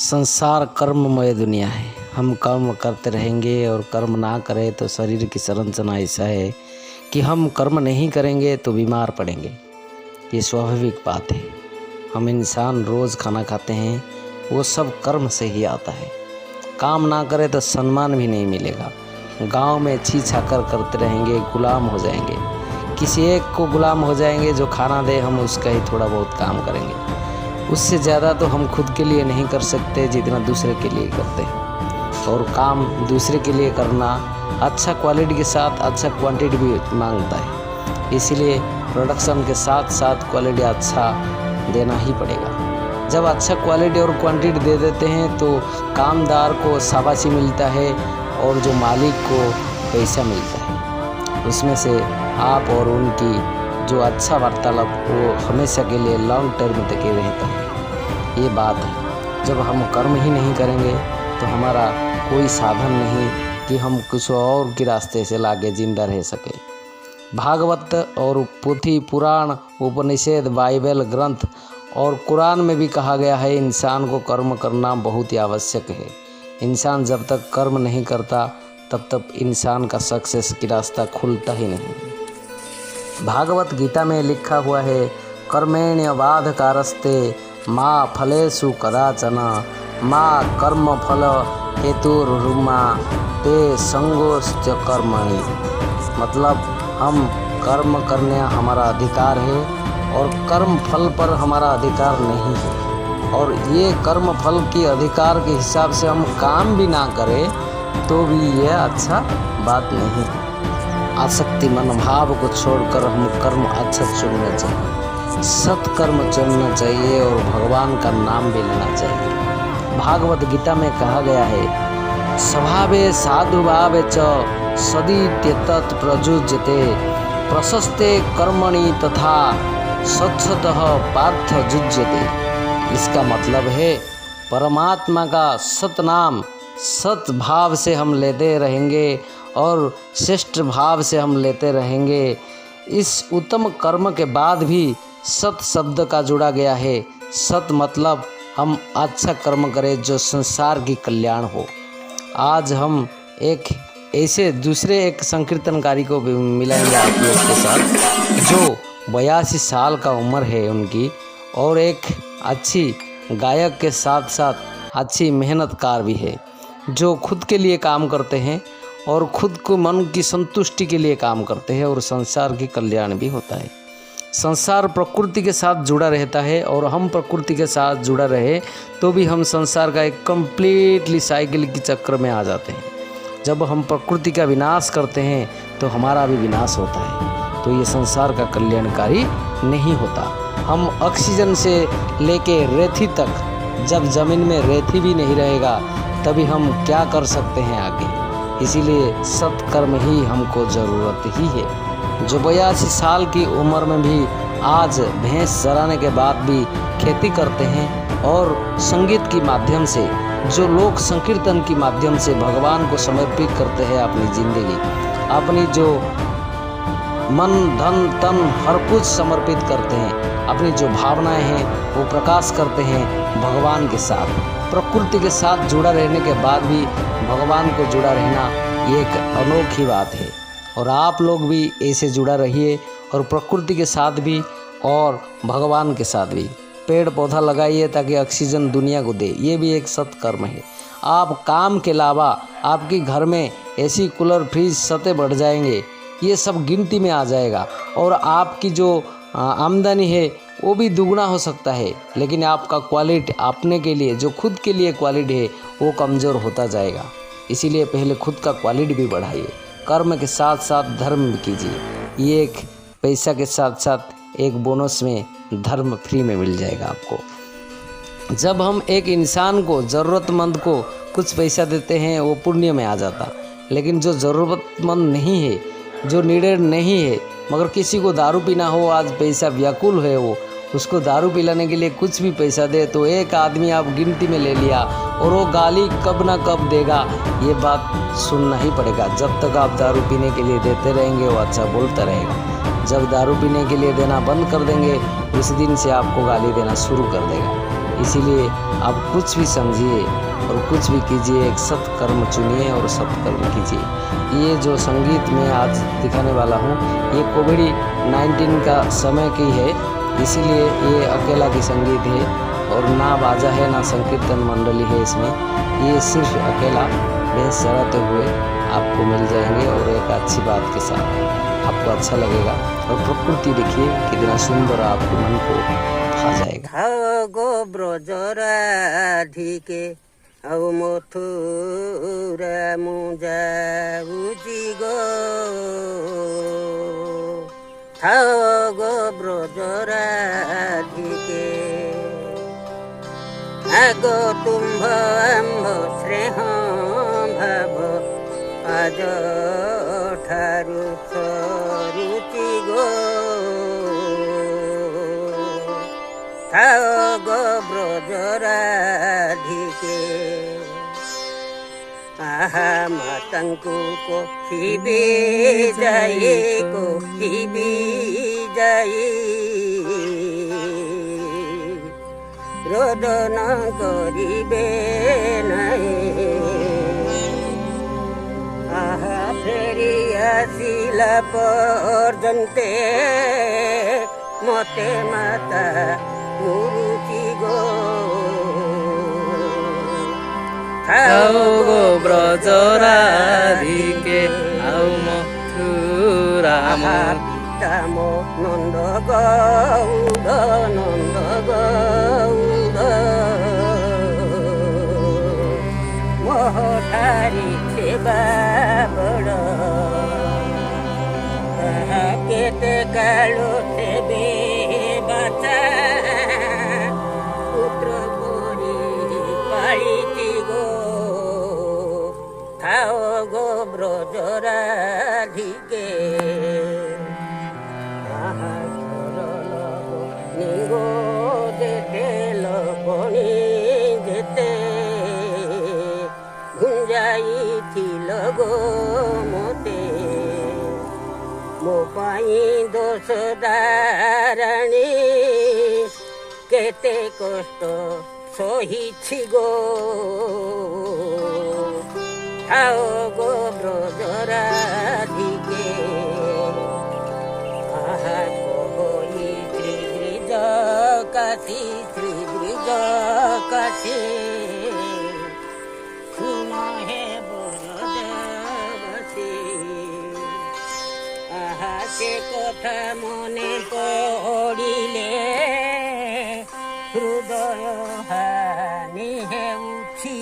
संसार कर्ममय दुनिया है। हम कर्म करते रहेंगे और कर्म ना करें तो शरीर की संरचना ऐसा है कि हम कर्म नहीं करेंगे तो बीमार पड़ेंगे। ये स्वाभाविक बात है। हम इंसान रोज़ खाना खाते हैं, वो सब कर्म से ही आता है। काम ना करें तो सम्मान भी नहीं मिलेगा। गांव में छी छाकर करते रहेंगे, गुलाम हो जाएंगे। किसी एक को गुलाम हो जाएंगे जो खाना दे, हम उसका ही थोड़ा बहुत काम करेंगे। उससे ज़्यादा तो हम खुद के लिए नहीं कर सकते जितना दूसरे के लिए करते हैं। और काम दूसरे के लिए करना अच्छा क्वालिटी के साथ अच्छा क्वांटिटी भी मांगता है। इसीलिए प्रोडक्शन के साथ साथ क्वालिटी अच्छा देना ही पड़ेगा। जब अच्छा क्वालिटी और क्वांटिटी दे देते हैं तो कामदार को शाबाशी मिलता है और जो मालिक को पैसा मिलता है। उसमें से आप और उनकी जो अच्छा वार्तालाप वो हमेशा के लिए लॉन्ग टर्म तक ही रहता है। ये बात है। जब हम कर्म ही नहीं करेंगे तो हमारा कोई साधन नहीं कि हम कुछ और के रास्ते से लागे जिंदा रह सके। भागवत और पोथी पुराण उपनिषद बाइबल ग्रंथ और कुरान में भी कहा गया है इंसान को कर्म करना बहुत ही आवश्यक है। इंसान जब तक कर्म नहीं करता तब तक इंसान का सक्सेस की रास्ता खुलता ही नहीं। भागवत गीता में लिखा हुआ है, कर्मेण्य बाधकारस्ते माँ फलेषु कदाचन माँ कर्म फल हेतुर्मा ते संगोश्च कर्मणि। मतलब हम कर्म करने हमारा अधिकार है और कर्म फल पर हमारा अधिकार नहीं है। और ये कर्म फल के अधिकार के हिसाब से हम काम भी ना करें तो भी यह अच्छा बात नहीं है। आसक्ति मनोभाव को छोड़कर हम कर्म अच्छा चुनना चाहिए, सत्कर्म चुनना चाहिए और भगवान का नाम भी लेना चाहिए। भागवत गीता में कहा गया है, स्वभावे साधुभावे च सदीत्यत प्रयुज्यते प्रशस्ते कर्मणि तथा सत्सतः पार्थ युज्यते। इसका मतलब है परमात्मा का सतनाम सत भाव से हम लेते रहेंगे और श्रेष्ठ भाव से हम लेते रहेंगे। इस उत्तम कर्म के बाद भी सत शब्द का जुड़ा गया है। सत मतलब हम अच्छा कर्म करें जो संसार की कल्याण हो। आज हम एक ऐसे दूसरे एक संकीर्तनकारी को भी मिलाएंगे आप लोग के साथ जो 82 साल का उम्र है उनकी, और एक अच्छी गायक के साथ साथ अच्छी मेहनतकार भी है जो खुद के लिए काम करते हैं और खुद को मन की संतुष्टि के लिए काम करते हैं और संसार की कल्याण भी होता है। संसार प्रकृति के साथ जुड़ा रहता है और हम प्रकृति के साथ जुड़ा रहे तो भी हम संसार का एक कंप्लीटली साइकिल की चक्र में आ जाते हैं। जब हम प्रकृति का विनाश करते हैं तो हमारा भी विनाश होता है, तो ये संसार का कल्याणकारी नहीं होता। हम ऑक्सीजन से लेके रेती तक, जब ज़मीन में रेती भी नहीं रहेगा तभी हम क्या कर सकते हैं आगे। इसीलिए सत्कर्म ही हमको ज़रूरत ही है। जो 82 साल की उम्र में भी आज भैंस चराने के बाद भी खेती करते हैं और संगीत के माध्यम से, जो लोक संकीर्तन के माध्यम से भगवान को समर्पित करते हैं अपनी ज़िंदगी, अपनी जो मन धन तन हर कुछ समर्पित करते हैं, अपनी जो भावनाएं हैं वो प्रकाश करते हैं भगवान के साथ। प्रकृति के साथ जुड़ा रहने के बाद भी भगवान को जुड़ा रहना ये एक अनोखी बात है। और आप लोग भी ऐसे जुड़ा रहिए और प्रकृति के साथ भी और भगवान के साथ भी। पेड़ पौधा लगाइए ताकि ऑक्सीजन दुनिया को दे, ये भी एक सत्कर्म है। आप काम के अलावा आपके घर में एसी कूलर फ्रिज सते बढ़ जाएंगे, ये सब गिनती में आ जाएगा और आपकी जो आमदनी है वो भी दुगना हो सकता है। लेकिन आपका क्वालिटी अपने के लिए जो खुद के लिए क्वालिटी है वो कमज़ोर होता जाएगा। इसीलिए पहले खुद का क्वालिटी भी बढ़ाइए, कर्म के साथ साथ धर्म भी कीजिए। ये एक पैसा के साथ साथ एक बोनस में धर्म फ्री में मिल जाएगा आपको। जब हम एक इंसान को ज़रूरतमंद को कुछ पैसा देते हैं वो पुण्य में आ जाता, लेकिन जो ज़रूरतमंद नहीं है, जो नीडेड नहीं है, मगर किसी को दारू पीना हो, आज पैसा व्याकुल है, वो उसको दारू पिलाने के लिए कुछ भी पैसा दे तो एक आदमी आप गिनती में ले लिया और वो गाली कब ना कब देगा, ये बात सुनना ही पड़ेगा। जब तक आप दारू पीने के लिए देते रहेंगे वो अच्छा बोलता रहेगा। जब दारू पीने के लिए देना बंद कर देंगे उस दिन से आपको गाली देना शुरू कर देगा। इसीलिए आप कुछ भी समझिए और कुछ भी कीजिए, एक सत्कर्म चुनिए और सत्कर्म कीजिए। ये जो संगीत मैं आज दिखाने वाला हूँ ये कोविड-19 का समय की है, इसीलिए ये अकेला की संगीत है और ना बाजा है ना संकीर्तन मंडली है इसमें। ये सिर्फ अकेला भैंस चराते हुए आपको मिल जाएंगे और एक अच्छी बात के साथ आपको अच्छा लगेगा। और प्रकृति देखिए कितना सुंदर आपके मन को भा जाएगा। गो ब्रजराधिके औ मथुरा मुजाउजी गो गो ब्रजराधिके आगो तुम्भ आम्भ श्रेह भाव आज ठारु सरुचि गो गो ब्रजराधिके आहा मातांकु कोहिबे जाई रोदन करिबे नहीं आहा फेरी आसिला पर्यन्ते मते माता मुरुचि गो गो ब्रजराधिके औ मथुरा पितामो नन्द गौड मोहठारी सेवा बड केते कालो सेबे बाचा पुत्र बोरी पाळिति गो गो ब्रजराधिके निगो जेते लबणी जेते गुंजाइथिल गो मोते मो पाई दोष दाराणी केते कष्ट सहिछि गो गो ब्रजराधिके आहा कोई त्रिद्रिज काशी सुन हे ब्रजवासी आहा से कथा मने पड़िले हृदय हानि हेउछि